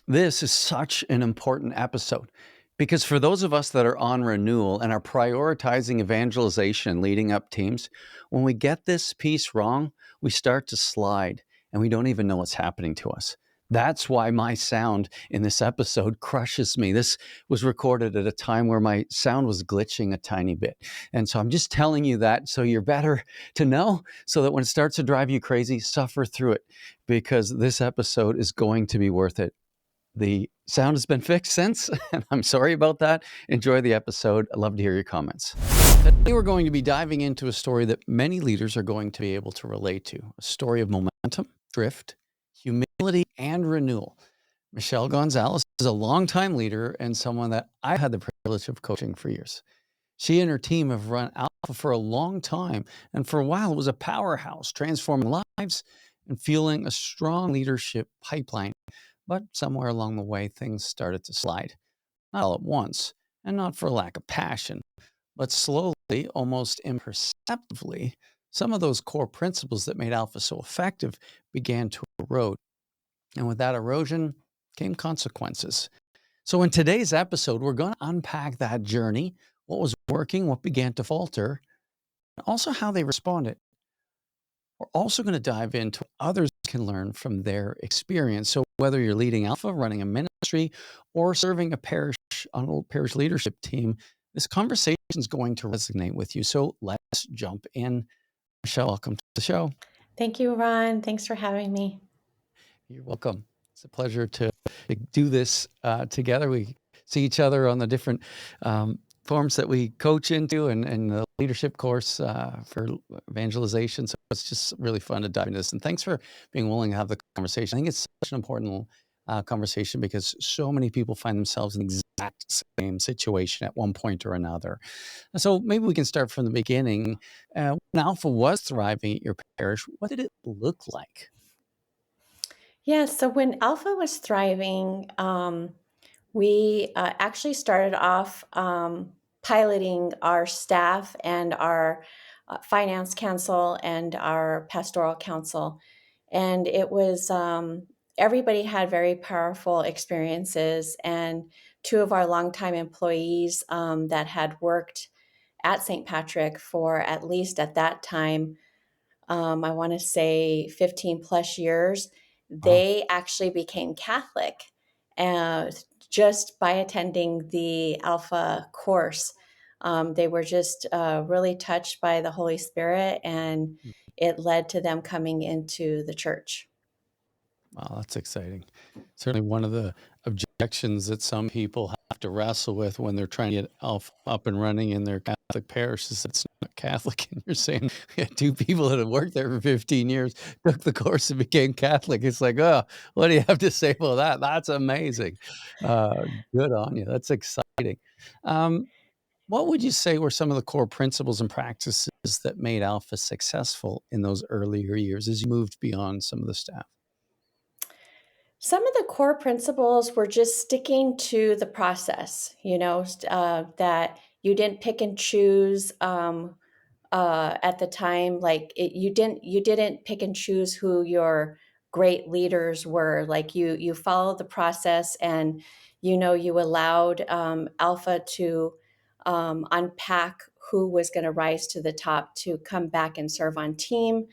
This is such an important episode because for those of us that are on renewal and are prioritizing evangelization, leading up teams, when we get this piece wrong, we start to slide and we don't even know what's happening to us. That's why my sound in this episode crushes me. This was recorded at a time where my sound was glitching a tiny bit. And so I'm just telling you that so you're better to know, so that when it starts to drive you crazy, suffer through it, because this episode is going to be worth it. The sound has been fixed since, and I'm sorry about that. Enjoy the episode. I'd love to hear your comments. Today, we're going to be diving into a story that many leaders are going to be able to relate to, a story of momentum, drift, humility, and renewal. Michele Gonzalez is a longtime leader and someone that I had the privilege of coaching for years. She and her team have run Alpha for a long time, and for a while it was a powerhouse, transforming lives and fueling a strong leadership pipeline. But somewhere along the way, things started to slide. Not all at once, and not for lack of passion, but slowly, almost imperceptibly, some of those core principles that made Alpha so effective began to erode. And with that erosion came consequences. So in today's episode, we're going to unpack that journey, what was working, what began to falter, and also how they responded. We're also going to dive into what others can learn from their experience. So whether you're leading Alpha, running a ministry, or serving a parish on a parish leadership team, this conversation is going to resonate with you. So let's jump in. Michele, welcome to the show. Thank you, Ron. Thanks for having me. You're welcome. It's a pleasure to do this together. We see each other on the different forms that we coach into and the leadership course for evangelization. So it's just really fun to dive into this. And thanks for being willing to have the conversation. I think it's such an important conversation because so many people find themselves in the exact same situation at one point or another. So maybe we can start from the beginning. When Alpha was thriving at your parish, what did it look like? Yeah, so when Alpha was thriving, we actually started off piloting our staff and our finance council and our pastoral council. And it was, everybody had very powerful experiences. And two of our longtime employees that had worked at St. Patrick for at least at that time, I want to say 15 plus years, Wow. they actually became Catholic just by attending the Alpha course. They were just really touched by the Holy Spirit, and it led to them coming into the church. Wow, that's exciting. Certainly one of the objections that some people have to wrestle with when they're trying to get Alpha up and running in their Catholic parish is it's not Catholic. And you're saying we had two people that had worked there for 15 years, took the course and became Catholic. It's like, oh, what do you have to say about that? That's amazing. Uh, Good on you. That's exciting. Um, what would you say were some of the core principles and practices that made Alpha successful in those earlier years as you moved beyond some of the staff? Some of the core principles were just sticking to the process, that you didn't pick and choose at the time. Like you didn't pick and choose who your great leaders were. Like you followed the process, and you allowed Alpha to unpack who was going to rise to the top to come back and serve on team.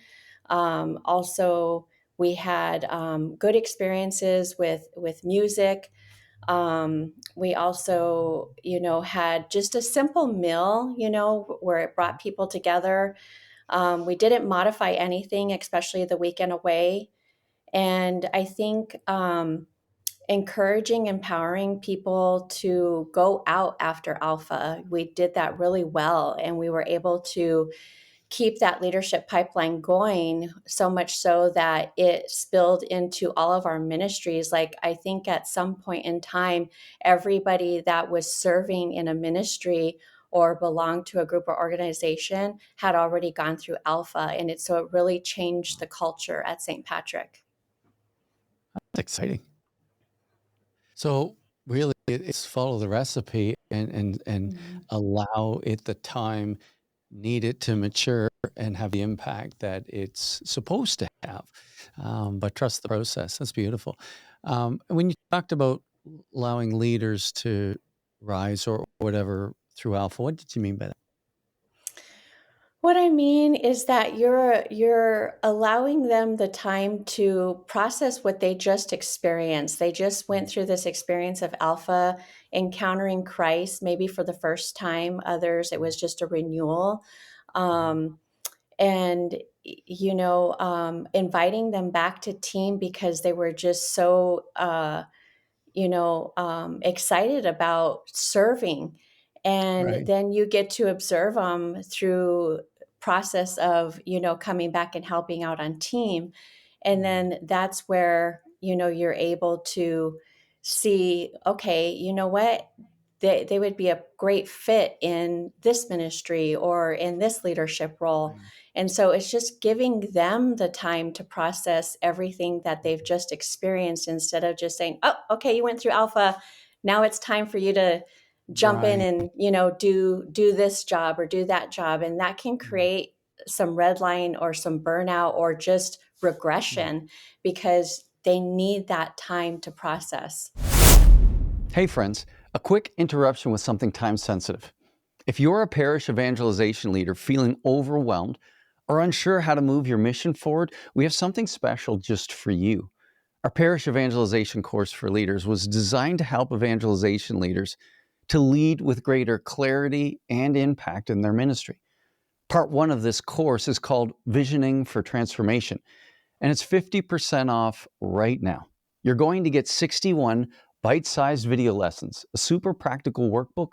Also, we had good experiences with music. We also, had just a simple meal, where it brought people together. We didn't modify anything, especially the weekend away. And I think encouraging, empowering people to go out after Alpha, we did that really well. And we were able to keep that leadership pipeline going, so much so that it spilled into all of our ministries. Like, I think at some point in time, everybody that was serving in a ministry or belonged to a group or organization had already gone through Alpha. And so it really changed the culture at St. Patrick. That's exciting. So really, it's follow the recipe and Mhm. allow it the time needed to mature and have the impact that it's supposed to have. But trust the process. That's beautiful. When you talked about allowing leaders to rise or whatever through alpha, what did you mean by that? What I mean is that you're allowing them the time to process what they just experienced. They just went through this experience of alpha, encountering Christ, maybe for the first time. Others, it was just a renewal. Um, and inviting them back to team because they were just so excited about serving. And Right. then you get to observe them through process of, coming back and helping out on team. And then that's where, you're able to see, okay, you know what? They would be a great fit in this ministry or in this leadership role. And so it's just giving them the time to process everything that they've just experienced instead of just saying, oh, okay, you went through alpha. Now it's time for you to jump in Right. and, do this job or do that job. And that can create some red line or some burnout or just regression because they need that time to process. Hey, friends, a quick interruption with something time sensitive. If you're a parish evangelization leader feeling overwhelmed or unsure how to move your mission forward, we have something special just for you. Our parish evangelization course for leaders was designed to help evangelization leaders to lead with greater clarity and impact in their ministry. Part one of this course is called Visioning for Transformation, and it's 50% off right now. You're going to get 61 bite-sized video lessons, a super practical workbook,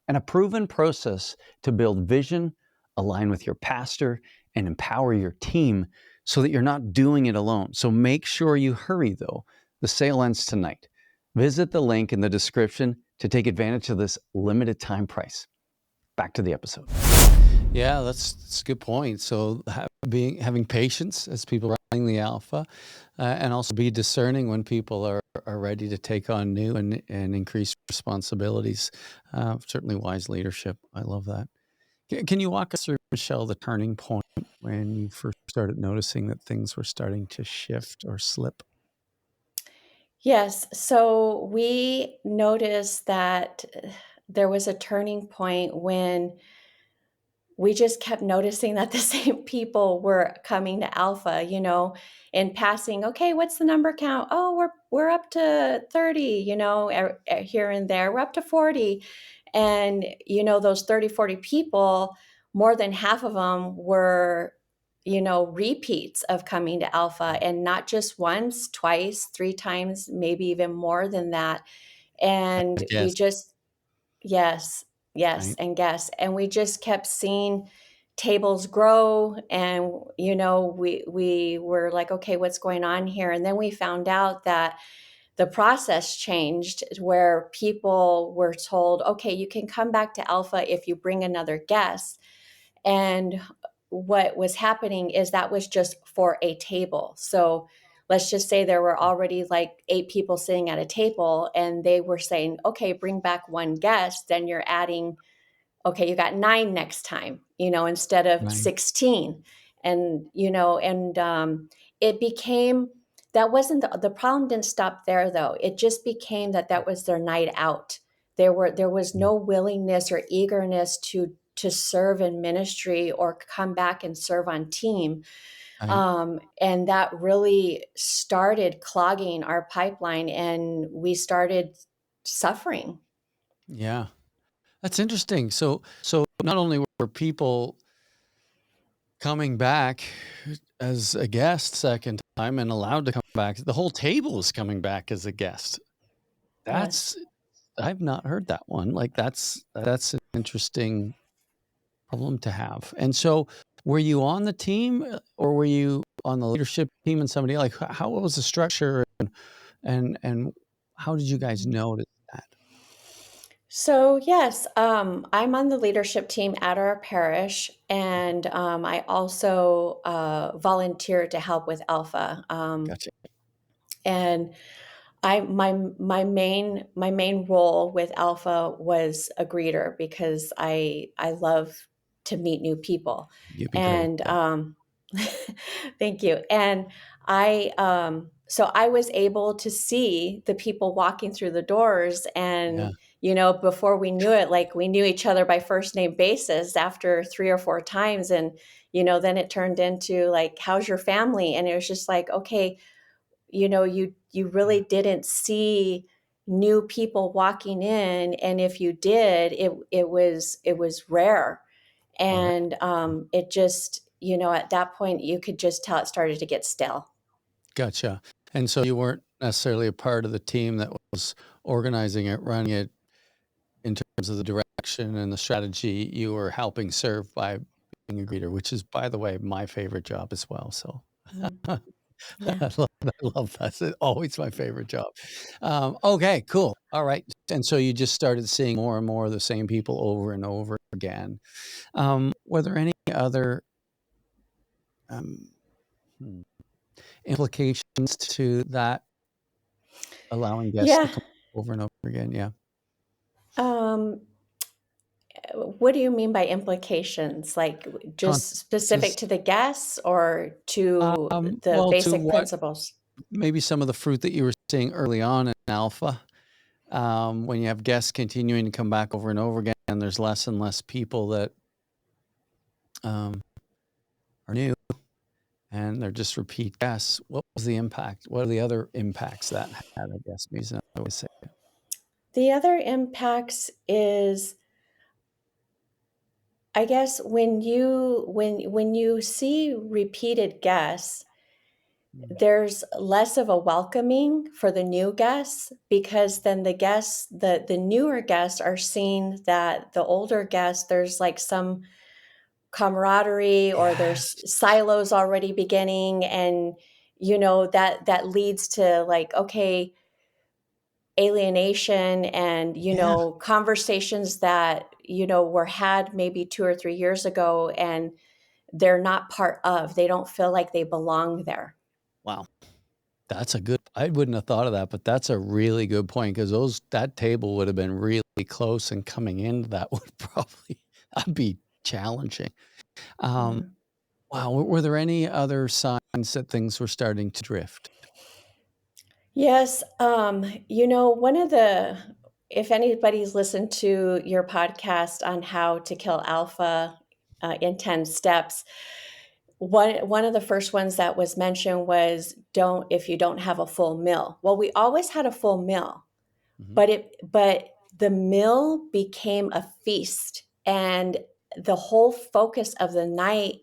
and a proven process to build vision, align with your pastor, and empower your team so that you're not doing it alone. So make sure you hurry, though. The sale ends tonight. Visit the link in the description to take advantage of this limited time price. Back to the episode. Yeah, that's a good point. So having patience as people are running the alpha, and also be discerning when people are ready to take on new and increased responsibilities. Certainly wise leadership. I love that. Can you walk us through, Michelle, the turning point when you first started noticing that things were starting to shift or slip? Yes. So we noticed that there was a turning point when we just kept noticing that the same people were coming to alpha, in passing. Okay, what's the number count? Oh, we're up to 30, here and there. We're up to 40. And those 30, 40 people, more than half of them were repeats of coming to alpha, and not just once, twice, three times, maybe even more than that. I And we guess, just Yes, yes, right? and yes, and we just kept seeing tables grow, and, we were like, "Okay, what's going on here?" And then we found out that the process changed where people were told, "Okay, you can come back to alpha if you bring another guest." And what was happening is that was just for a table. So let's just say there were already like 8 people sitting at a table and they were saying, okay, bring back one guest. Then you're adding, okay, you got 9 next time, instead of Right. 16. And, it became, that wasn't the problem didn't stop there though. It just became that was their night out. There was no willingness or eagerness to serve in ministry or come back and serve on team. Right. And that really started clogging our pipeline and we started suffering. Yeah. That's interesting. So not only were people coming back as a guest second time and allowed to come back, the whole table is coming back as a guest. Yes. That's I've not heard that one. Like, that's an interesting problem to have. And so, were you on the team, or were you on the leadership team and somebody like, how was the structure and how did you guys notice that? So, yes, I'm on the leadership team at our parish, and I also volunteer to help with Alpha. Gotcha. And my main role with Alpha was a greeter because I love to meet new people, You'd be great and at that. Thank you. And so I was able to see the people walking through the doors, Yeah. and before we knew it, like, we knew each other by first name basis after 3 or 4 times, and then it turned into like, how's your family? And it was just like, okay, you Yeah. really didn't see new people walking in, and if you did, it was rare. All right. And it just, at that point, you could just tell it started to get stale. Gotcha. And so you weren't necessarily a part of the team that was organizing it, running it in terms of the direction and the strategy. You were helping serve by being a greeter, which is, by the way, my favorite job as well. So Mm, I yeah. love that. It's always my favorite job. Okay, cool. All right. And so you just started seeing more and more of the same people over and over again. Were there any other um, hmm, implications to that, allowing guests to Yeah. come over and over again? Yeah. Um, what do you mean by implications? Like, just specific Consequences. to the guests or to the Well, to basic what principles? maybe some of the fruit that you were seeing early on in alpha, when you have guests continuing to come back over and over again, and there's less and less people that um, are new, and they're just repeat guests. What was the impact? What are the other impacts that had? I guess maybe is another way to say it. The other impacts is, I guess, when you see repeated guests, Mm. there's less of a welcoming for the new guests, because then the newer guests are seeing that the older guests, there's like some camaraderie, or there's Yes. silos already beginning, and that leads to, like, okay, alienation, and Yeah. conversations that were had maybe 2 or 3 years ago, and they don't feel like they belong there. Wow. That's a good I wouldn't have thought of that, but that's a really good point because those that table would have been really close, and coming into that would probably that'd be challenging. Um, Yeah. wow, were there any other signs that things were starting to drift? Yes, one of the if anybody's listened to your podcast on how to kill alpha, in 10 steps, one of the first ones that was mentioned was, don't if you don't have a full meal. Well, we always had a full meal, Mhm. but the meal became a feast, and the whole focus of the night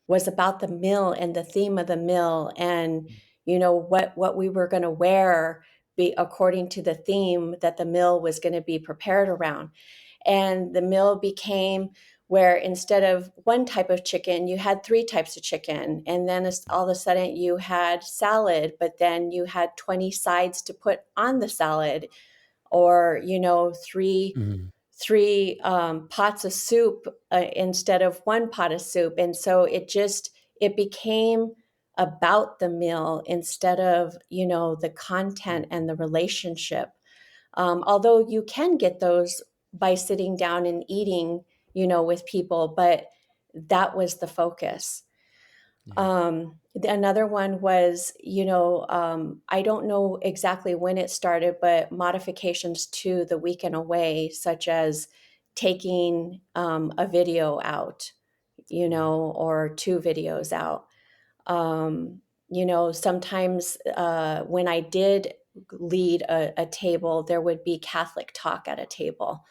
was about the meal and the theme of the meal, and what we were going to wear, be according to the theme that the meal was going to be prepared around. And the meal became where, instead of one type of chicken, you had 3 types of chicken, and then all of a sudden you had salad, but then you had 20 sides to put on the salad, or three pots of soup, instead of one pot of soup. And so it became about the meal instead of the content Mhm. and the relationship. Although you can get those by sitting down and eating with people, but that was the focus. Yeah. Another one was, I don't know exactly when it started, but modifications to the weekend away, such as taking a video out, Yeah. or 2 videos out. Sometimes, when I did lead a table, there would be Catholic talk at a table.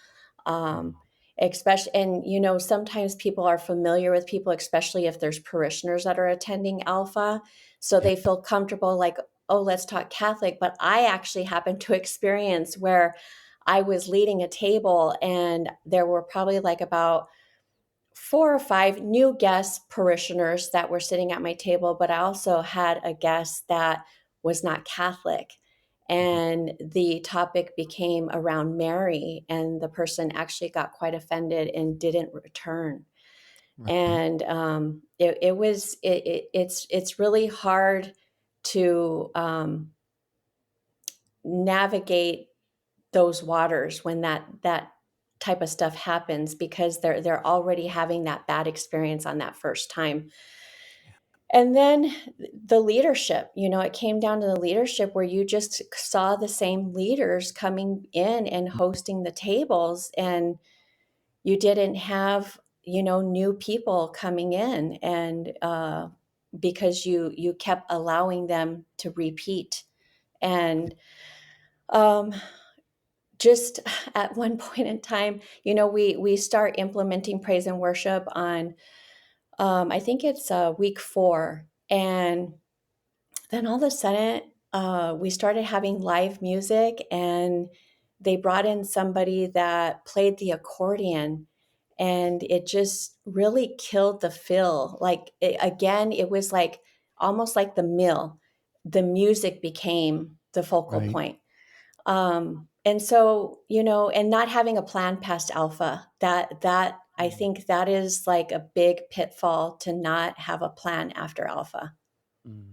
Mhm. Um, Especially, and sometimes people are familiar with people, especially if there's parishioners that are attending Alpha. So Yeah. they feel comfortable, like, oh, let's talk Catholic. But I actually happened to experience where I was leading a table, and there were probably like about 4 or 5 new guest parishioners that were sitting at my table, but I also had a guest that was not Catholic. Mhm. And the topic became around Mary, and the person actually got quite offended and didn't return. Right. And it's really hard to navigate those waters when that type of stuff happens, because they're already having that bad experience on that first time. And then the leadership, it came down to the leadership where you just saw the same leaders coming in and hosting the tables, and you didn't have, new people coming in, and because you kept allowing them to repeat. And um, just at one point in time, we start implementing praise and worship on, I think it's week 4, and then all of a sudden, we started having live music, and they brought in somebody that played the accordion, and it just really killed the feel. Like, again, it was like almost like the mill. The music became the focal Right. point. And so, and not having a plan past alpha, that I Mm. think that is like a big pitfall, to not have a plan after alpha. Mm.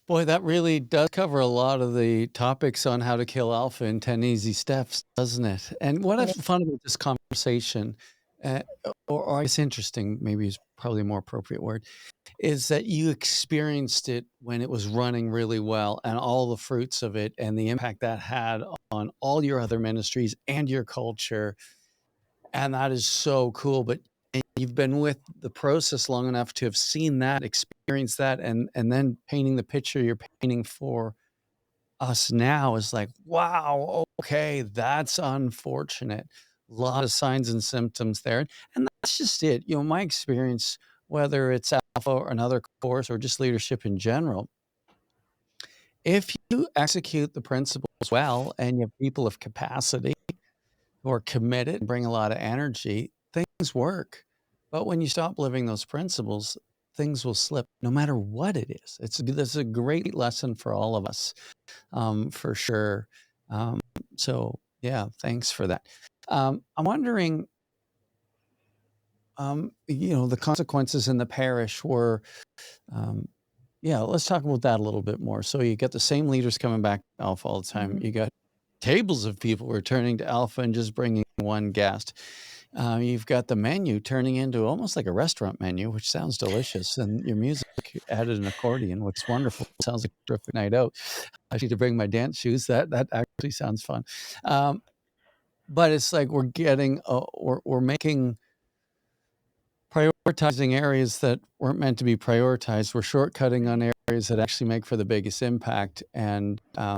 Boy, that really does cover a lot of the topics on how to kill alpha in 10 easy steps, doesn't it? And what I've Yeah. found about this conversation, uh, or I guess interesting, maybe is probably a more appropriate word, is that you experienced it when it was running really well and all the fruits of it and the impact that had on all your other ministries and your culture. And that is so cool. But you've been with the process long enough to have seen that, experienced that, and then painting the picture you're painting for us now is like, wow, okay, that's unfortunate. A lot of signs and symptoms there. And that's just it. My experience, whether it's Alpha or another course or just leadership in general, if you execute the principles well and you have people of capacity who are committed and bring a lot of energy, things work. But when you stop living those principles, things will slip no matter what it is. This is a great lesson for all of us, for sure. Um, so yeah, thanks for that. I'm wondering, the consequences in the parish were, um, yeah, let's talk about that a little bit more. So you get the same leaders coming back to Alpha all the time. Mhm. You got tables of people returning to Alpha and just bringing one guest. You've got the menu turning into almost like a restaurant menu, which sounds delicious, and your music added an accordion, which is wonderful. Sounds like a terrific night out. I need to bring my dance shoes. That actually sounds fun. Um, but it's like we're making prioritizing areas that weren't meant to be prioritized. We're shortcutting on areas that actually make for the biggest impact. And I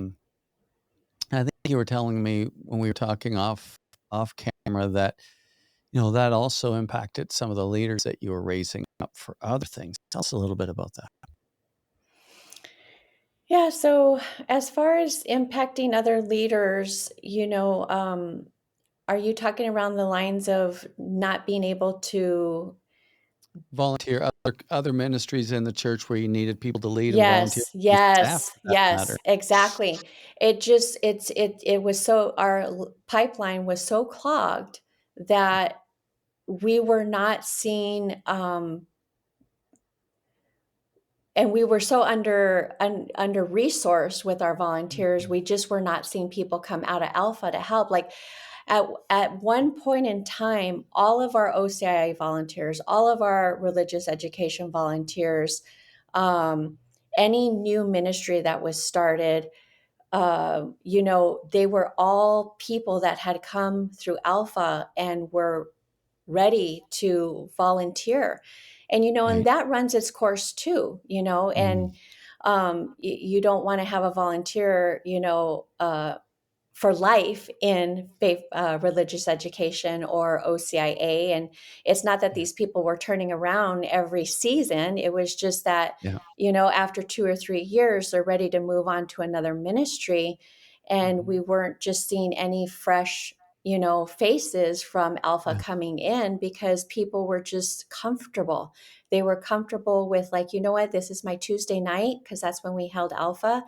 think you were telling me when we were talking off camera that that also impacted some of the leaders that you were raising up for other things. Tell us a little bit about that. Yeah, so as far as impacting other leaders, are you talking around the lines of not being able to? Volunteer other ministries in the church where you needed people to lead and volunteer Yes, to be staff yes, for that matter. yes, exactly. It was so, our pipeline was so clogged that we were not seeing, and we were so under resourced with our volunteers. Mhm. We just were not seeing people come out of Alpha to help. Like, at one point in time, all of our OCIA volunteers, all of our religious education volunteers, um, any new ministry that was started, they were all people that had come through Alpha and were ready to volunteer. And Right. that runs its course too, Mm. and you don't want to have a volunteer, for life in faith, religious education or OCIA. And it's not that Yeah. these people were turning around every season. It was just that, Yeah. after 2 or 3 years, they're ready to move on to another ministry. And Mhm. we weren't just seeing any fresh, faces from Alpha Yeah. coming in, because people were just comfortable. They were comfortable with, like, you know what, this is my Tuesday night, because that's when we held Alpha,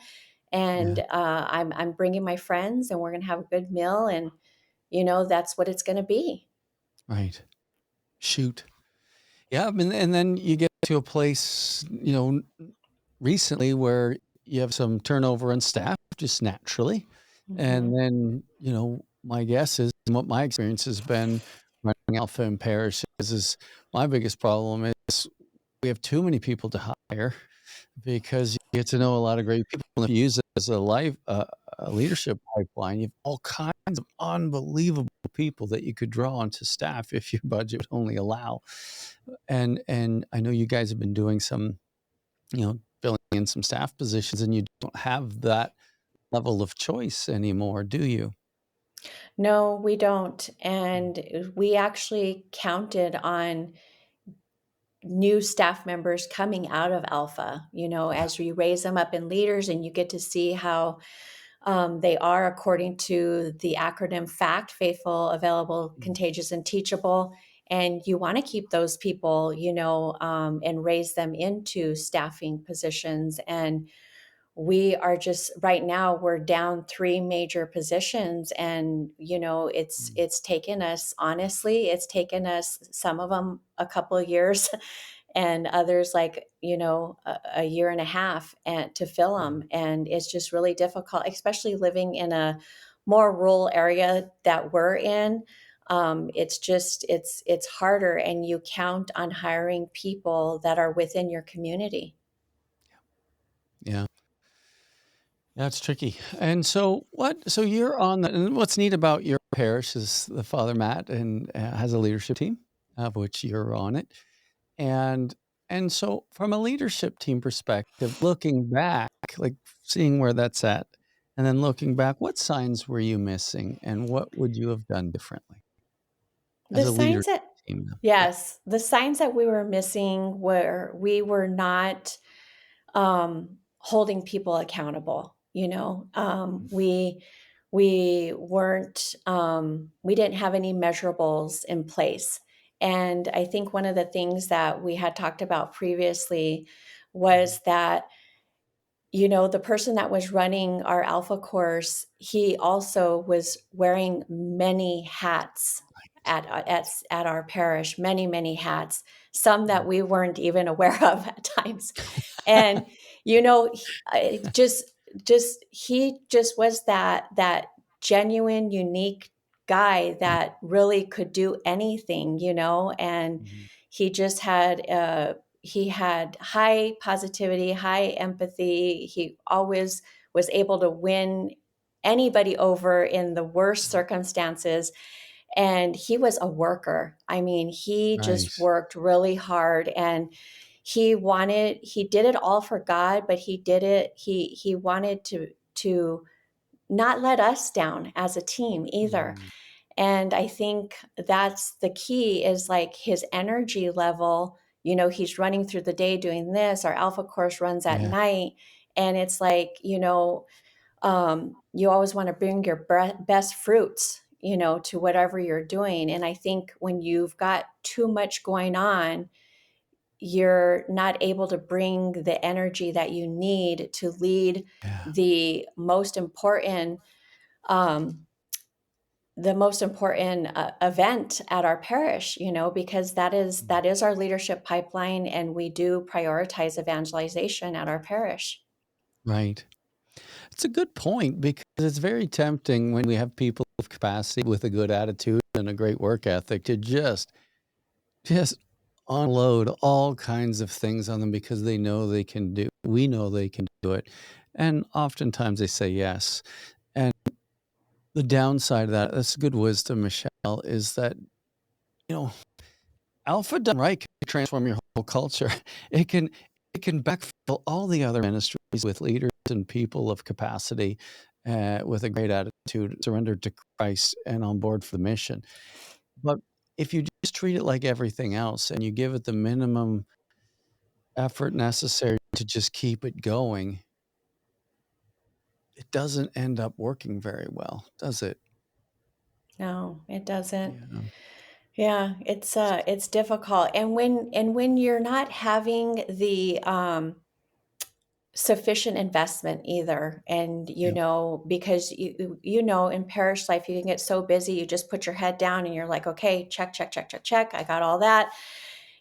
and Yeah. I'm bringing my friends, and we're gonna have a good meal, and that's what it's gonna be. Right. Shoot. Yeah, I mean, and then you get to a place, recently where you have some turnover in staff just naturally. And Mhm. then, my guess is and what my experience has been running Alpha in parishes is my biggest problem is we have too many people to hire because you get to know a lot of great people. And if you use it as a leadership pipeline, you have all kinds of unbelievable people that you could draw onto staff if your budget would only allow. And I know you guys have been doing some, filling in some staff positions, and you don't have that level of choice anymore, do you? No, we don't. And we actually counted on new staff members coming out of Alpha, Yeah. as we raise them up in leaders and you get to see how they are according to the acronym FACT: faithful, available, Mhm. contagious, and teachable. And you want to keep those people, and raise them into staffing positions. And we are just right now we're down three major positions, and it's taken us, honestly, it's taken us, some of them a couple of years and others like a year and a half and to fill Yeah. them. And it's just really difficult, especially living in a more rural area that we're in. It's harder, and you count on hiring people that are within your community. Yeah. That's tricky. And so you're on the, and what's neat about your parish is the Father Matt and has a leadership team of which you're on it. And and so from a leadership team perspective, looking back, like seeing where that's at, and then looking back, what signs were you missing and what would you have done differently as The a leader signs that team? Yeah. Yes, the signs that we were missing were we were not holding people accountable. We weren't we didn't have any measurables in place. And I think one of the things that we had talked about previously Mhm. was that the person that was running our alpha course, he also was wearing many hats Right. at our parish, many, many hats, some that Mm. we weren't even aware of at times. And, you know, he, I he just was that genuine, unique guy Yeah. that really could do anything, and Mhm. he just he had high positivity, high empathy. He always was able to win anybody over in the worst circumstances. And he was a worker. I mean, he Right. just worked really hard, and he did it all for God, but he wanted to not let us down as a team either. Mm. And I think that's the key, is like his energy level. He's running through the day doing this. Our alpha course runs at Yeah. night. And it's like, you always want to bring your best fruits, to whatever you're doing. And I think when you've got too much going on, you're not able to bring the energy that you need to lead Yeah. the most important um, event at our parish, because Mm. that is our leadership pipeline, and we do prioritize evangelization at our parish. Right. It's a good point because it's very tempting when we have people of capacity with a good attitude and a great work ethic to just unload all kinds of things on them because they know they can do we know they can do it. And oftentimes they say yes. And the downside of that, that's good wisdom, Michelle, is that, you know, alpha done right can transform your whole culture. It can it can backfill all the other ministries with leaders and people of capacity, with a great attitude, surrendered to Christ and on board for the mission. But if you just treat it like everything else and you give it the minimum effort necessary to just keep it going, it doesn't end up working very well, does it? No, it doesn't. Yeah. Yeah, it's difficult. And when you're not having the sufficient investment either, and Yep. because in parish life you can get so busy, you just put your head down and you're like, okay, check, check, check, check, check, I got all that.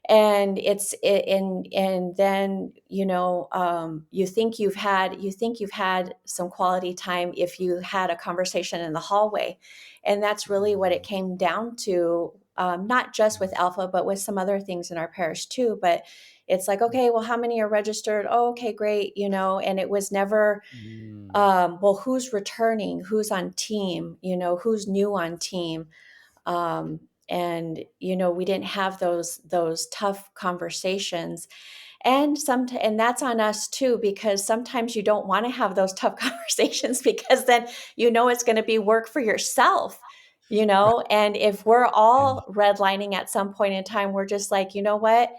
And and then you think you've had some quality time if you had a conversation in the hallway. And that's really what it Mm. came down to, not just with Alpha, but with some other things in our parish too. But it's like, okay, well, how many are registered? Oh, okay, great. And it was never, Mm. well, who's returning? Who's on team? Who's new on team? And we didn't have those tough conversations, and that's on us too, because sometimes you don't want to have those tough conversations, because then it's going to be work for yourself. Right. And if we're Yeah. all redlining at some point in time, we're just like, you know what,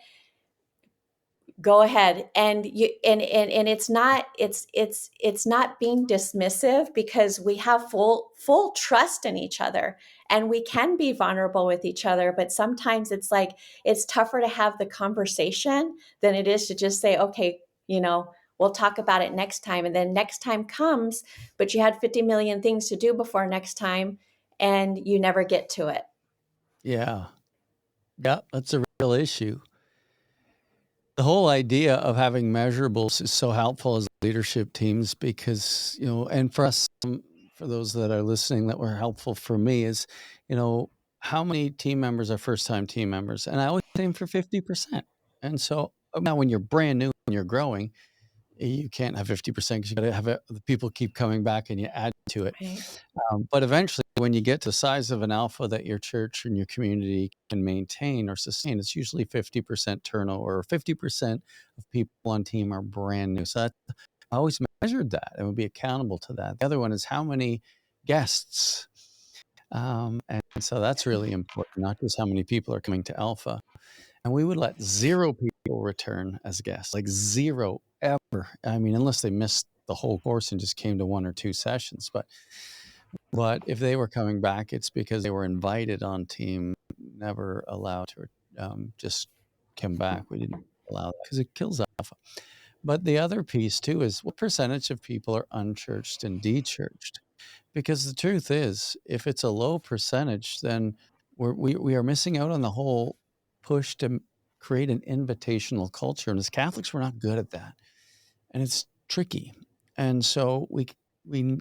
go ahead. And it's not being dismissive, because we have full trust in each other, and we can be vulnerable with each other. But sometimes it's like, it's tougher to have the conversation than it is to just say, okay, we'll talk about it next time. And then next time comes, but you had 50 million things to do before next time, and you never get to it. Yeah. Yeah. That's a real issue. The whole idea of having measurables is so helpful as leadership teams because, and for us, for those that are listening that were helpful for me is, how many team members are first time team members? And I always aim for 50%. And so now when you're brand new and you're growing, you can't have 50% because you got to have the people keep coming back and you add to it. Right. But eventually, when you get to the size of an alpha that your church and your community can maintain or sustain, it's usually 50% turnover, or 50% of people on team are brand new. So I always measured that and would be accountable to that. The other one is how many guests. And so that's really important, not just how many people are coming to alpha. And we would let 0 people return as guests, like 0 ever. I mean, unless they missed the whole course and just came to 1 or 2 sessions. But if they were coming back, it's because they were invited on team, never allowed to just come back. We didn't allow that because it kills alpha. But the other piece too is what percentage of people are unchurched and dechurched? Because the truth is, if it's a low percentage, then we are missing out on the whole push to create an invitational culture. And as Catholics, we're not good at that, and it's tricky. And so we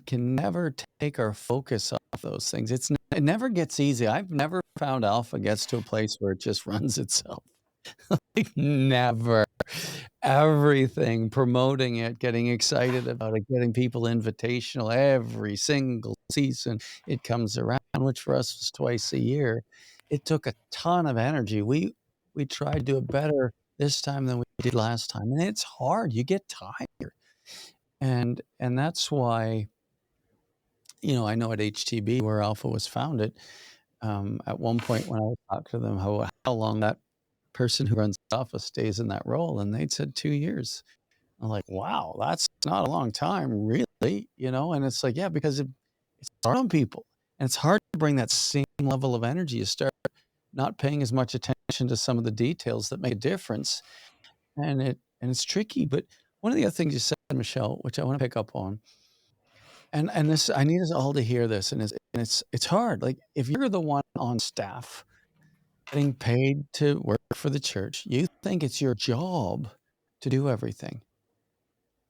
can never take our focus off those things. It never gets easy. I've never found alpha gets to a place where it just runs itself. Like, never. Everything, promoting it, getting excited about it, getting people invitational every single season it comes around, which for us was twice a year. It took a ton of energy. We tried to do it better this time than we did last time, and it's hard. You get tired. And that's why, I know at HTB where Alpha was founded, at one point when I talked to them how long that person who runs the office stays in that role, and they'd said 2 years. I'm like, "Wow, that's not a long time, really," and it's like, yeah, because it's hard on people, and it's hard to bring that same level of energy. You start not paying as much attention to some of the details that make a difference, and it's tricky. But one of the other things you said, Michelle, which I wanna pick up on, and this I need us all to hear this, and it's hard. Like, if you're the one on staff getting paid to work for the church, you think it's your job to do everything.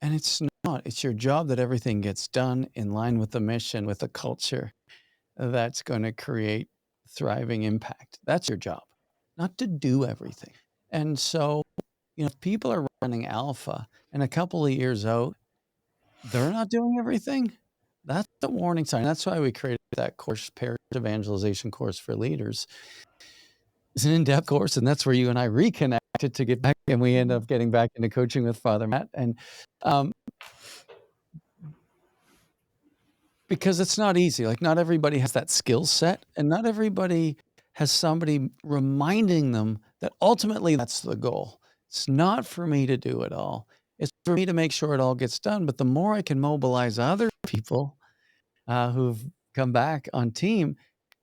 And it's not. It's your job that everything gets done in line with the mission, with the culture that's gonna create thriving impact. That's your job, not to do everything. And so, if people are running alpha and a couple of years out, they're not doing everything, that's a warning sign. That's why we created that course, parish evangelization course for leaders. It's an in-depth course, and that's where you and I reconnected to get back, and we end Mhm. up getting back into coaching with Father Matt. And, um because it's not easy, like, not everybody has that skill set, and not everybody has somebody reminding them that ultimately that's the goal. It's not for me to do it all. It's for me to make sure it all gets done, but the more I can mobilize other people, who've come back on team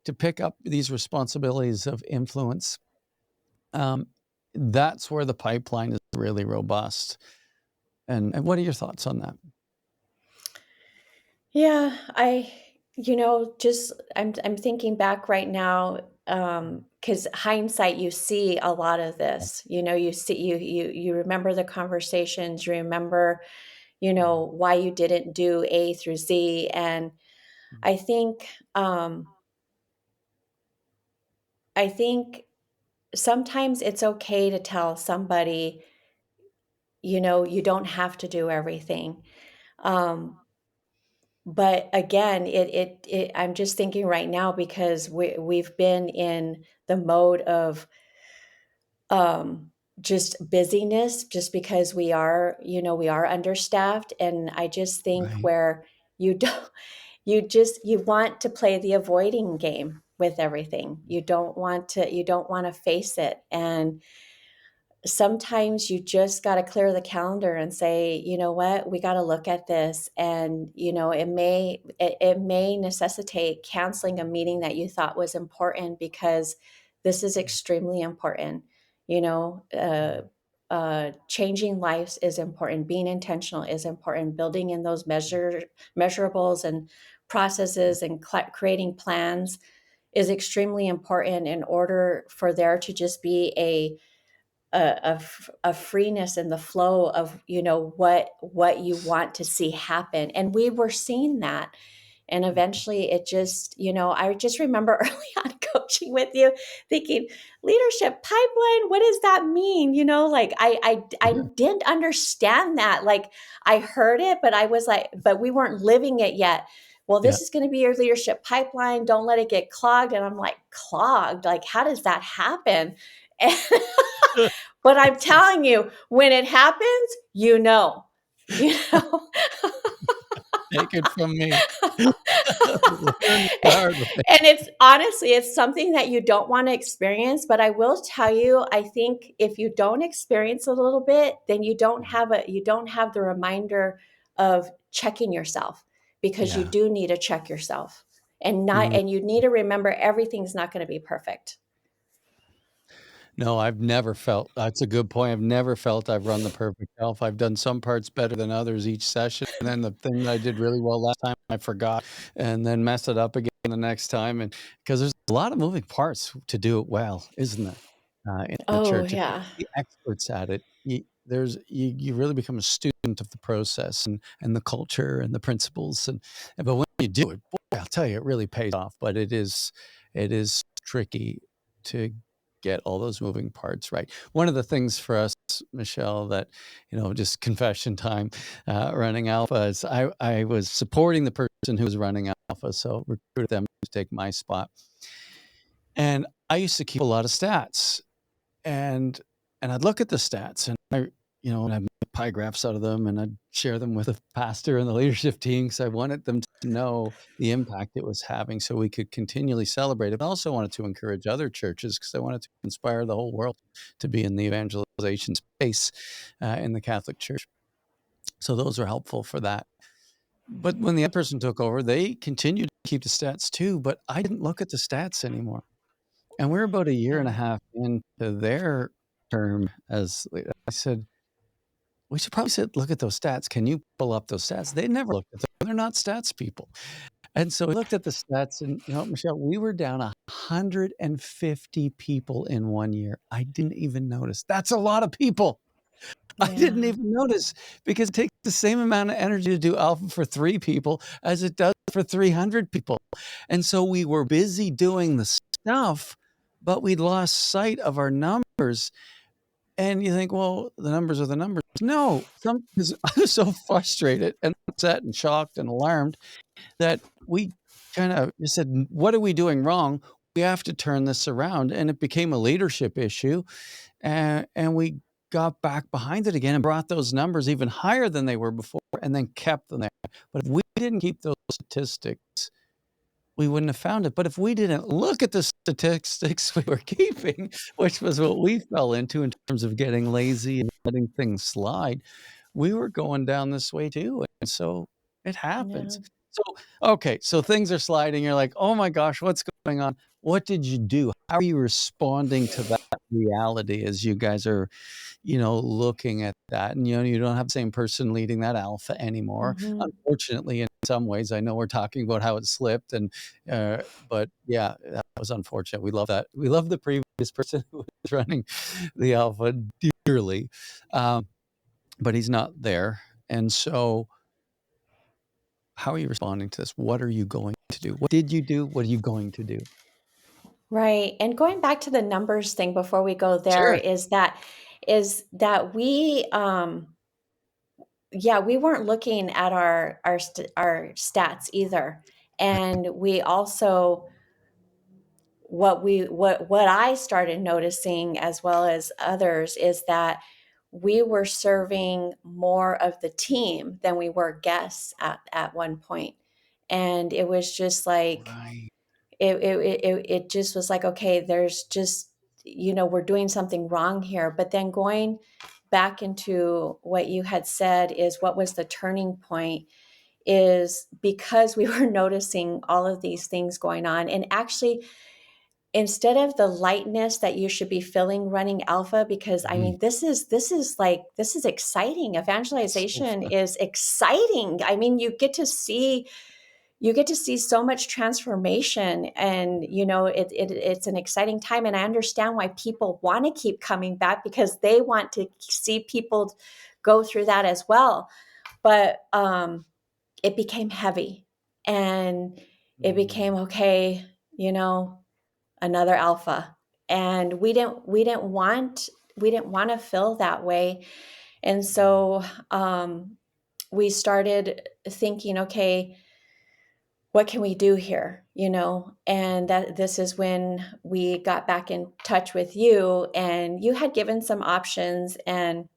to pick up these responsibilities of influence, um, that's where the pipeline is really robust. And what are your thoughts on that? Yeah, just I'm thinking back right now, because hindsight, you see a lot of this. You see, you remember the conversations, you remember, why you didn't do A through Z. And I think, I think sometimes it's okay to tell somebody, you don't have to do everything. Um, but again, I'm just thinking right now because we've been in the mode of um, just busyness, just because we are understaffed, and I just think Right. where you don't, you want to play the avoiding game with everything. You don't want to face it, and sometimes you just got to clear the calendar and say, you know what, we got to look at this. And it may necessitate canceling a meeting that you thought was important, because this is extremely important. Changing lives is important, being intentional is important, building in those measurables and processes and creating plans is extremely important, in order for there to just be a freeness in the flow of what you want to see happen. And we were seeing that, and eventually it just, I just remember early on coaching with you, thinking, leadership pipeline, what does that mean? Like I Yeah. didn't understand that. Like, I heard it, but I was like, but we weren't living it yet. Well, Yeah. this is going to be your leadership pipeline, don't let it get clogged. And I'm like, clogged, like, how does that happen? And but I'm That's so telling you, when it happens, you know. take it from me. Learn the hard way. And it's honestly, it's something that you don't want to experience. But I will tell you, I think if you don't experience a little bit, then you don't have the reminder of checking yourself, because you Yeah. do need to check yourself, You and you need to remember everything's not going to be perfect. No, I've never felt that's a good point. I've never felt I've run the perfect elf. I've done some parts better than others each session, and then the thing that I did really well last time, I forgot, and then mess it up again the next time, and because there's a lot of moving parts to do it well, isn't there? In the Oh, church, if you yeah. be experts at it, you really become a student of the process and the culture and the principles, but when you do it, boy, I'll tell you, it really pays off, but it is tricky to get all those moving parts right. One of the things for us, Michelle, that, just confession time, running Alpha is I was supporting the person who was running Alpha, so recruited them to take my spot. And I used to keep a lot of stats, and I'd look at the stats, and and I'd make pie graphs out of them, and I'd share them with a pastor and the leadership team, because I wanted them to know the impact it was having, so we could continually celebrate it. I also wanted to encourage other churches, because I wanted to inspire the whole world to be in the evangelization space in the Catholic Church. So those are helpful for that. But when the other person took over, they continued to keep the stats too, but I didn't look at the stats anymore. And we're about a year and a Yeah. half into their term as leader. I said, "We should probably sit look at those stats. Can you pull up those stats?" They never looked at them. They're not stats people. And so we looked at the stats, and, Michelle, we were down 150 people in 1 year. I didn't even notice. That's a lot of people. I didn't Yeah. even notice, because it takes the same amount of energy to do alpha for 3 people as it does for 300 people. And so we were busy doing the stuff, but we'd lost sight of our numbers. And you think, well, the numbers are the numbers. No, 'cause I was so frustrated and upset and shocked and alarmed that we kinda just said, "What are we doing wrong? We have to turn this around." And it became a leadership issue, and we got back behind it again and brought those numbers even higher than they were before, and then kept them there. But if we didn't keep those statistics, we wouldn't have found it. But if we didn't look at the statistics we were keeping, which was what we fell into in terms of getting lazy and letting things slide, we were going down this way too. And so it happens. Yeah. So, okay, so things are sliding. You're like, oh my gosh, what's going on? What did you do? How are you responding to that reality as you guys are, looking at that? And, you don't have the same person leading that alpha anymore. Mhm. Unfortunately, in some ways, I know we're talking about how it slipped, but yeah, that was unfortunate. We love that. We love the previous person who was running the alpha dearly, um, but he's not there. And so, how are you responding to this? What are you going to do? What did you do? What are you going to do? Right. And going back to the numbers thing before we go there Sure. is that we yeah, we weren't looking at our stats either. And we also what I started noticing as well as others is that we were serving more of the team than we were guests at one point. And it was just like Right. it just was like, okay, there's just, we're doing something wrong here. But then going back into what you had said is what was the turning point is because we were noticing all of these things going on. And actually, instead of the lightness that you should be feeling running alpha, because I Mhm. mean, this is exciting. So Evangelization fun. is exciting. I mean, you get to see so much transformation, and it's an exciting time. And I understand why people want to keep coming back, because they want to see people go through that as well. But it became heavy, and it Mm. became, okay, you know another alpha. And we didn't want to feel that way. And Mm. so we started thinking, okay, what can we do here? And that this is when we got back in touch with you, and you had given some options. And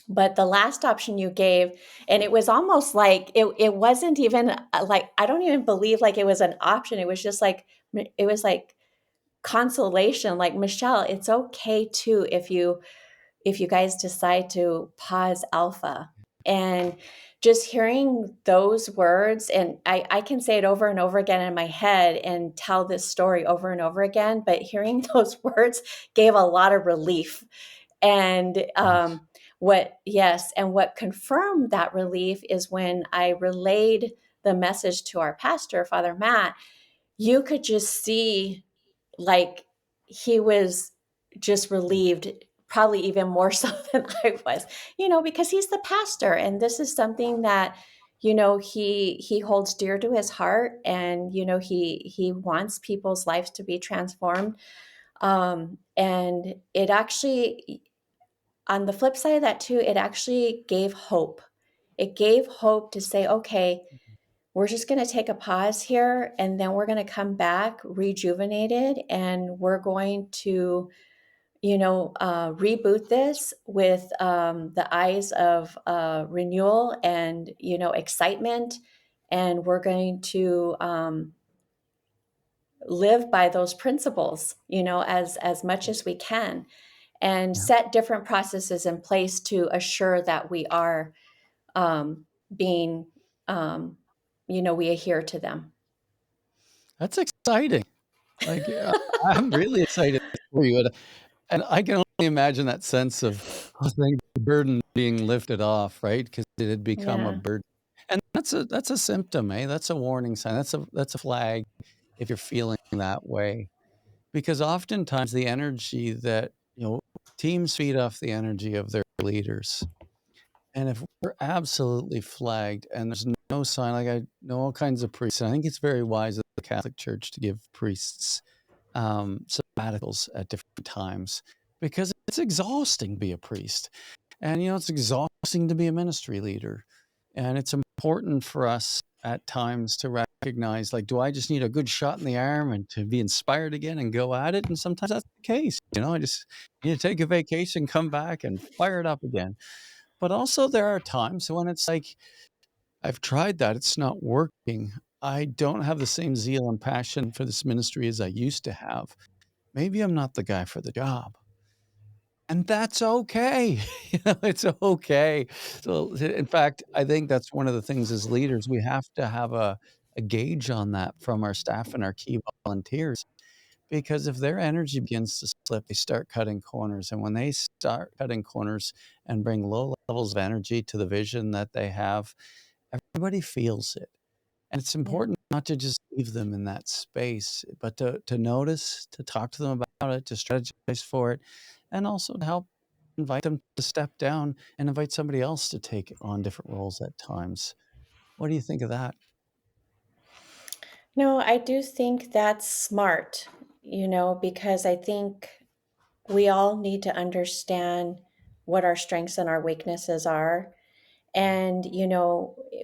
but the last option you gave, and it was almost like it wasn't even like, I don't even believe like it was an option. It was just like, it was like consolation, like, Michelle, it's okay too if you guys decide to pause alpha. And just hearing those words, and I can say it over and over again in my head and tell this story over and over again, but hearing those words gave a lot of relief. And Right. what confirmed that relief is when I relayed the message to our pastor, Father Matt. You could just see, like, he was just relieved, probably even more so than I was, because he's the pastor, and this is something that, he holds dear to his heart, and he wants people's lives to be transformed. And it actually, on the flip side of that too, it actually gave hope. It gave hope to say, okay, we're just going to take a pause here, and then we're going to come back rejuvenated, and we're going to reboot this with the eyes of renewal and excitement, and we're going to live by those principles, as much as we can, and Yeah. set different processes in place to assure that we are being we adhere to them. That's exciting. Like, I'm really excited for you, and I can only imagine that sense of, oh, thank the burden being lifted off, right? Because it had become a Yeah. burden, and that's a symptom, eh? That's a warning sign. That's a flag if you're feeling that way, because oftentimes the energy that, teams feed off the energy of their leaders. And if we're absolutely flagged and there's no sign, like I know all kinds of priests, and I think it's very wise of the Catholic Church to give priests sabbaticals at different times, because it's exhausting to be a priest. And, it's exhausting to be a ministry leader. And it's important for us at times to recognize, like, do I just need a good shot in the arm and to be inspired again and go at it? And sometimes that's the case. I just need to take a vacation, come back and fire it up again. But also, there are times when it's like, I've tried that, it's not working. I don't have the same zeal and passion for this ministry as I used to have. Maybe I'm not the guy for the job. And that's okay. It's okay. So, in fact, I think that's one of the things as leaders, we have to have a gauge on that from our staff and our key volunteers, because if their energy begins to slip, they start cutting corners, and when they start cutting corners and bring low levels of energy to the vision that they have, everybody feels it. And it's Yeah. important not to just leave them in that space, but to notice, to talk to them about it, to strategize for it, and also to help invite them to step down and invite somebody else to take on different roles at times. What do you think of that? No, I do think that's smart. because I think we all need to understand what our strengths and our weaknesses are. And,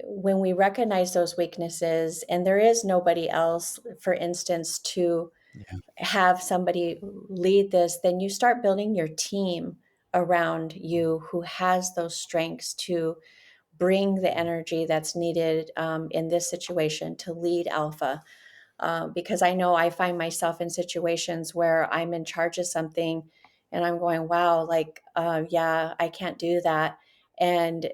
when we recognize those weaknesses, and there is nobody else, for instance, to Yeah. have somebody lead this, then you start building your team around you who has those strengths to bring the energy that's needed in this situation to lead alpha. Because I know I find myself in situations where I'm in charge of something and I'm going, wow, like, yeah, I can't do that. And,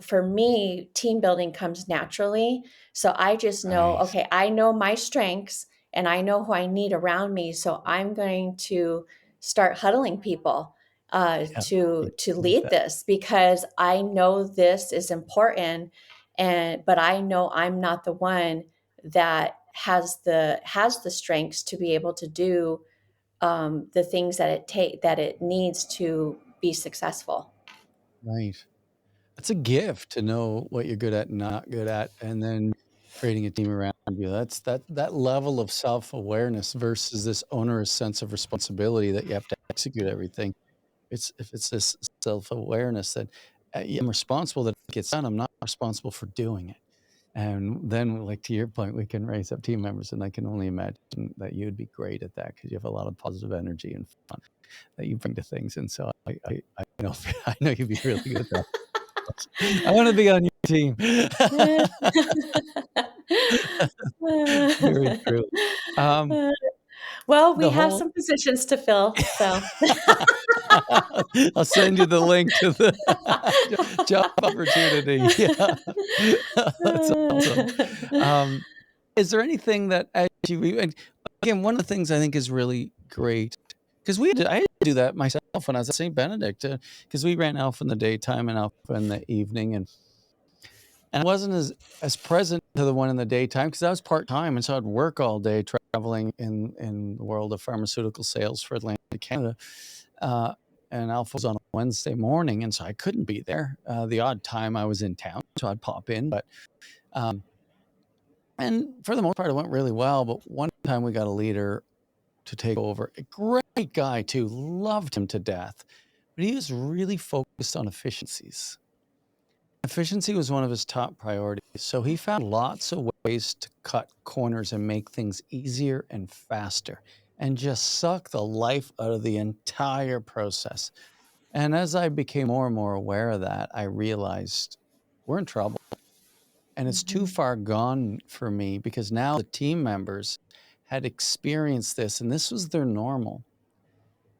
for me, team building comes naturally. So I just know, Right. okay, I know my strengths and I know who I need around me. So I'm going to start huddling people Yeah. to Like lead that. this because I know this is important, but I know I'm not the one that has the strengths to be able to do the things that it needs to be successful. Right. It's a gift to know what you're good at and not good at, and then creating a team around you. That's that level of self-awareness versus this onerous sense of responsibility that you have to execute everything. If it's this self-awareness that, yeah, I'm responsible that it gets done, I'm not responsible for doing it. And then, like, to your point, we can raise up team members, and I can only imagine that you'd be great at that because you have a lot of positive energy and fun that you bring to things, and so I know I know you'd be really good at that. I wanna be on your team. Very true. Um, Well, we the have whole some positions to fill, so. I'll send you the link to the job opportunity. Yeah. That's awesome. Um, is there anything that as you and again, one of the things I think is really great because I had to do that myself when I was at St. Benedict, because we ran Alpha in the daytime and Alpha in the evening, and I wasn't as present to the one in the daytime because I was part-time, and so I'd work all day traveling in the world of pharmaceutical sales for Atlantic Canada, uh, and Alpha was on a Wednesday morning, and so I couldn't be there. The odd time I was in town, so I'd pop in, but, um and for the most part, it went really well, but one time we got a leader to take over, a great guy too, loved him to death, but he was really focused on efficiencies. Efficiency was one of his top priorities, so he found lots of ways to cut corners and make things easier and faster, and just suck the life out of the entire process. And as I became more and more aware of that, I realized we're in trouble. And it's too Mhm. far gone for me because now the team members had experienced this and this was their normal.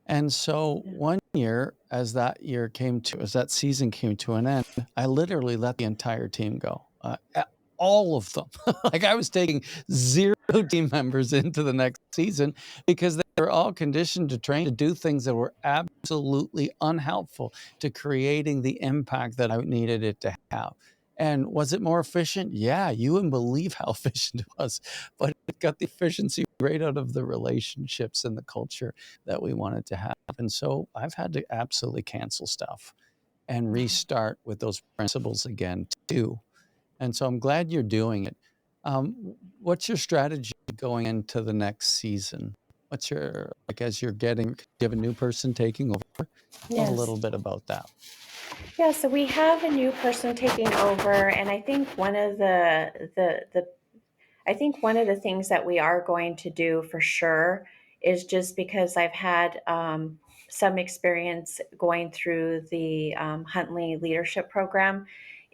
And so Yeah. one year, as that season came to an end, I literally let the entire team go, all of them. Like I was taking zero team members into the next season because they were all conditioned to train to do things that were absolutely unhelpful to creating the impact that I needed it to have. And was it more efficient? Yeah, you wouldn't believe how efficient it was, but it got the efficiency right out of the relationships and the culture that we wanted to have. And so I've had to absolutely cancel stuff and Mhm. restart with those principles again too. And so I'm glad you're doing it. What's your strategy going into the next season? What's your like as you're getting do you have a new person taking over? Tell us a Yes. little bit about that. Yeah, so we have a new person taking over, and I think one of the things that we are going to do for sure is just because I've had some experience going through the Huntley Leadership program,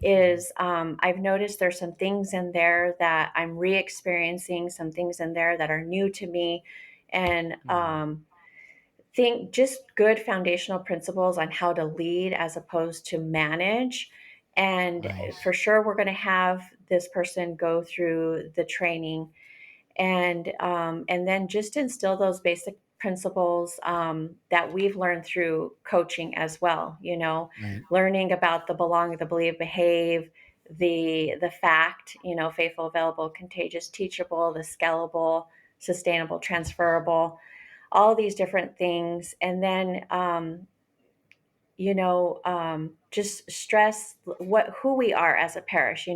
is I've noticed there's some things in there that I'm re-experiencing, some things in there that are new to me, and Mm, think just good foundational principles on how to lead as opposed to manage. And right, for sure, we're going to have this person go through the training, and then just instill those basic principles that we've learned through coaching as well. right, Learning about the belong, the believe, behave, the fact, faithful, available, contagious, teachable, the scalable, sustainable, transferable, all these different things. And then just stress who we are as a parish,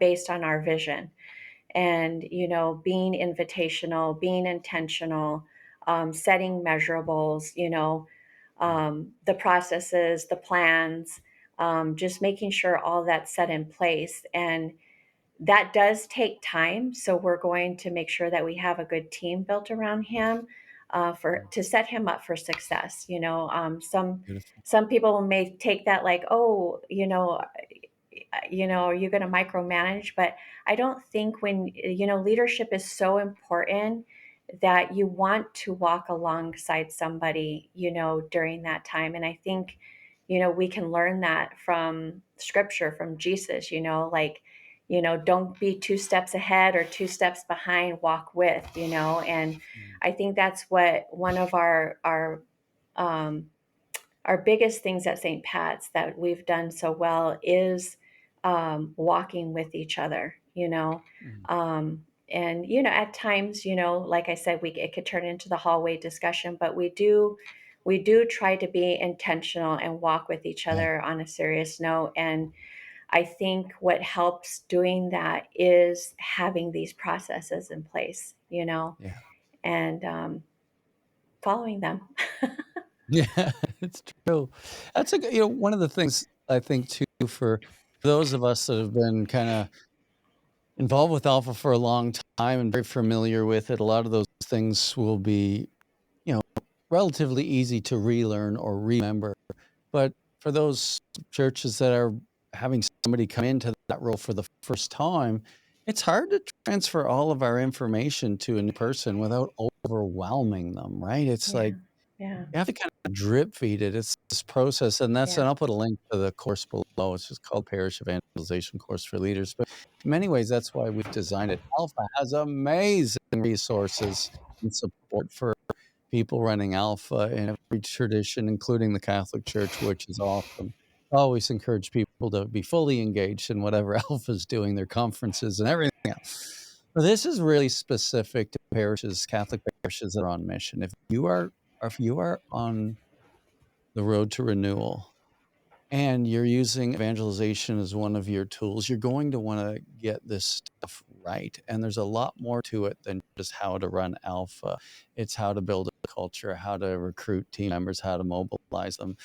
based on our vision. and, being invitational, being intentional, setting measurables, the processes, the plans, just making sure all that's set in place. And that does take time. So we're going to make sure that we have a good team built around him, for to set him up for success. Beautiful. Some people may take that like, oh, are you going to micromanage? But I don't think when, leadership is so important that you want to walk alongside somebody, during that time. And I think, we can learn that from scripture, from Jesus, like, don't be two steps ahead or two steps behind, walk with, and Mm. I think that's what one of um, our biggest things at St. Pat's that we've done so well is, walking with each other, Mm. and at times, like I said, it could turn into the hallway discussion, but we do try to be intentional and walk with each Yeah. other on a serious note. And I think what helps doing that is having these processes in place, Yeah. and following them. Yeah, it's true. That's one of the things I think too for those of us that have been kinda involved with Alpha for a long time and very familiar with it, a lot of those things will be, you know, relatively easy to relearn or remember. But for those churches that are having somebody come into that role for the first time, it's hard to transfer all of our information to a new person without overwhelming them, right? It's Yeah, like yeah, you have to kinda drip feed it. It's this process, and yeah, I'll put a link to the course below. It's just called Parish Evangelization Course for Leaders, but in many ways, that's why we've designed it. Alpha has amazing resources and support for people running Alpha in every tradition, including the Catholic Church, which is awesome. I always encourage people to be fully engaged in whatever Alpha's doing, their conferences and everything else. But this is really specific to parishes, Catholic parishes that are on mission. If you are on the road to renewal and you're using evangelization as one of your tools, you're going to wanna get this stuff right, and there's a lot more to it than just how to run Alpha. It's how to build a culture, how to recruit team members, how to mobilize them,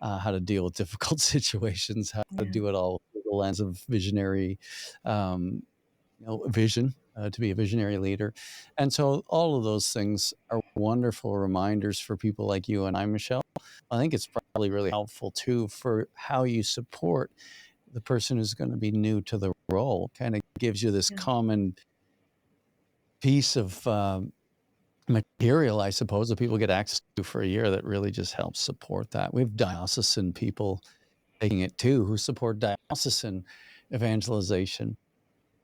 how to deal with difficult situations, how to yeah, do it all through the lens of visionary, vision, to be a visionary leader. And so all of those things are wonderful reminders for people like you and I, Michelle. I think it's probably really helpful too for how you support the person who's going to be new to the role. Kind of gives you this yeah, common piece of material, I suppose, that people get access to for a year that really just helps support that. We have diocesan people taking it too who support diocesan evangelization.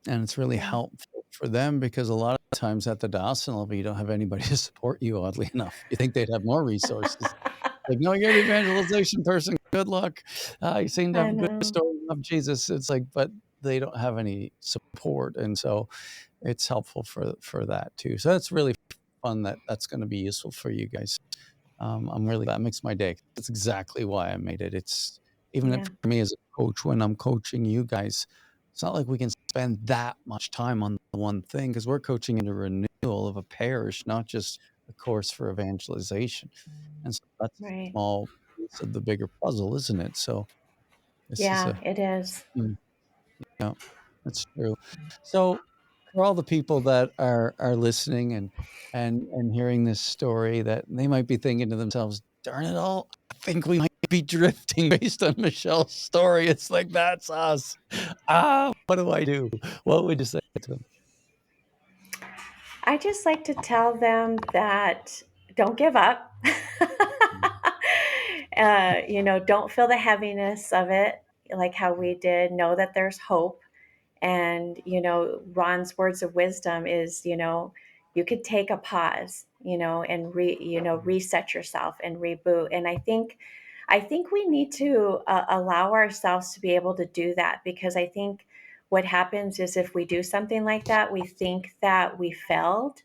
And it's really yeah. helpful for them because a lot of times at the diocesan level, you don't have anybody to support you, oddly enough. You think they'd have more resources. Like, "No, you're the evangelization person. Good luck. You seem to I have a good know. story of Jesus." It's like but they don't have any support, and so it's helpful for that too. So that's really fun that that's gonna be useful for you guys. I'm really that makes my day. That's exactly why I made it. It's even if Yeah, for me as a coach, when I'm coaching you guys, it's not like we can spend that much time on the one thing because we're coaching in a renewal of a parish, not just a course for evangelization. And so that's a right. small piece of the bigger puzzle, isn't it? So this is Yeah, a it is. mm, yeah, that's true. So for all the people that are listening and hearing this story that they might be thinking to themselves, "Darn it all, I think we might be drifting based on Michelle's story." It's like, "That's us. What do I do?" What would you say to them? I just like to tell them that don't give up. Mm, Don't feel the heaviness of it like how we did. Know that there's hope. And, Ron's words of wisdom is, you could take a pause, and mm, reset yourself and reboot. And I think we need to allow ourselves to be able to do that, because I think what happens is if we do something like that, we think that we failed.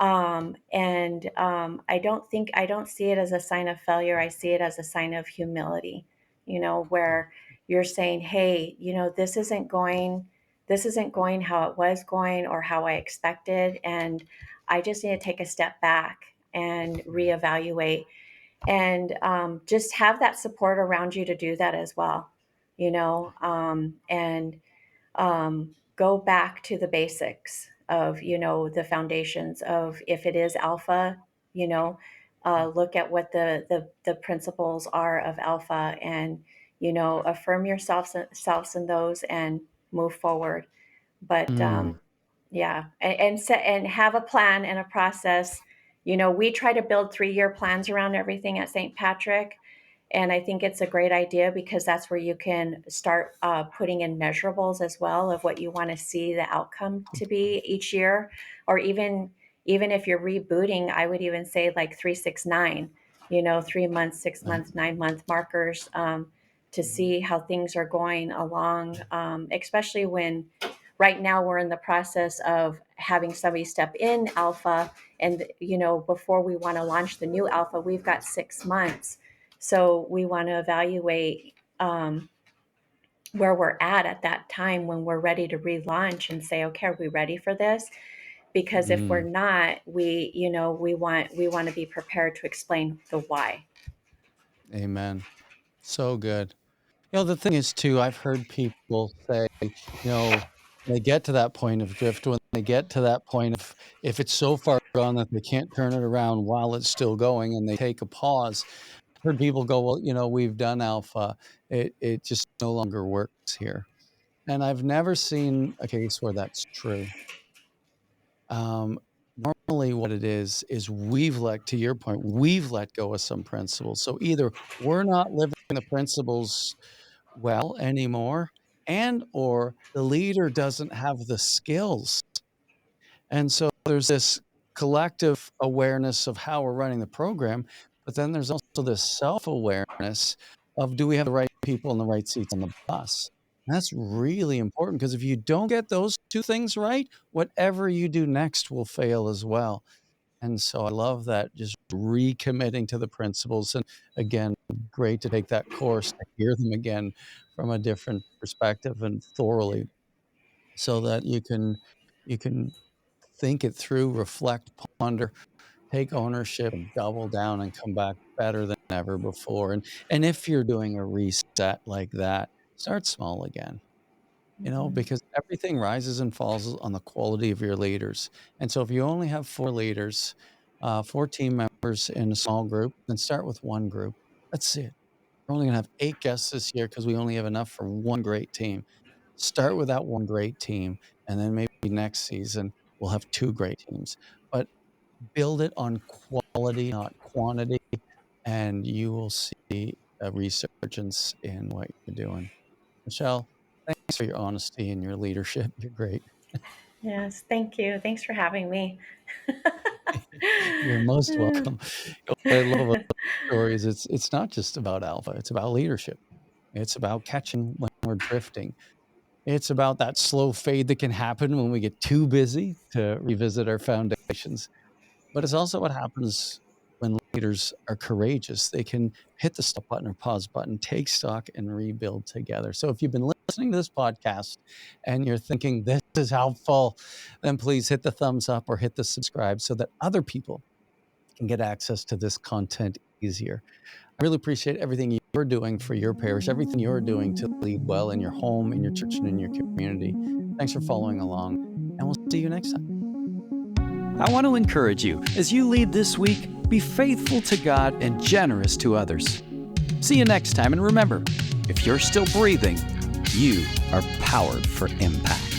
And I don't see it as a sign of failure. I see it as a sign of humility, yeah, where you're saying, hey, this isn't going this isn't going how it was going or how I expected. And I just need to take a step back and reevaluate and just have that support around you to do that as well, and go back to the basics of, the foundations of if it is alpha, you know, look at what the principles are of alpha and, affirm yourselves selves in those and move forward. But Mm. yeah, and set and have a plan and a process. We try to build 3-year plans around everything at St. Patrick. And I think it's a great idea because that's where you can start putting in measurables as well of what you want to see the outcome to be each year, or even if you're rebooting, I would even say like 369, 3 months, 6 months, 9 month markers to see how things are going along, especially when right now we're in the process of having somebody step in alpha. And, before we want to launch the new alpha, we've got 6 months. So we want to evaluate where we're at that time when we're ready to relaunch and say, okay, are we ready for this? Because if we're Mm. not, we want to be prepared to explain the why. Amen. So good. The thing is too, I've heard people say, when they get to that point of drift, when they get to that point of if it's so far gone that they can't turn it around while it's still going and they take a pause, I've heard people go, well, we've done alpha. It just no longer works here. And I've never seen a case where that's true. Normally what it is to your point, we've let go of some principles. So either we're not living the principles well anymore, and or the leader doesn't have the skills. And so there's this collective awareness of how we're running the program, but then there's also this self-awareness of, do we have the right people in the right seats on the bus? And that's really important, because if you don't get those two things right, whatever you do next will fail as well. And so I love that, just recommitting to the principles. And again, great to take that course, to hear them again from a different perspective and thoroughly, so that you can think it through, reflect, ponder, take ownership, and double down and come back better than ever before. And if you're doing a reset like that, start small again. Mhm. Because everything rises and falls on the quality of your leaders. And so if you only have 4 leaders, 4 team members in a small group, then start with 1 group. That's it. We're only gonna have 8 guests this year because we only have enough for 1 great team. Start with that 1 great team, and then maybe next season we'll have 2 great teams. But build it on quality, not quantity, and you will see a resurgence in what you're doing. Michelle, thanks for your honesty and your leadership. You're great. Yes, thank you. Thanks for having me. You're most welcome. What I love about stories, it's not just about alpha, it's about leadership. It's about catching when we're drifting. It's about that slow fade that can happen when we get too busy to revisit our foundations. But it's also what happens when leaders are courageous. They can hit the stop button or pause button, take stock, and rebuild together. So if you've been listening to this podcast and you're thinking this is helpful, then please hit the thumbs up or hit the subscribe so that other people can get access to this content easier. I really appreciate everything you're doing for your parish, everything you're doing to lead well in your home, in your church, and in your community. Thanks for following along, and we'll see you next time. I want to encourage you, as you lead this week, be faithful to God and generous to others. See you next time, and remember, if you're still breathing, you are powered for impact.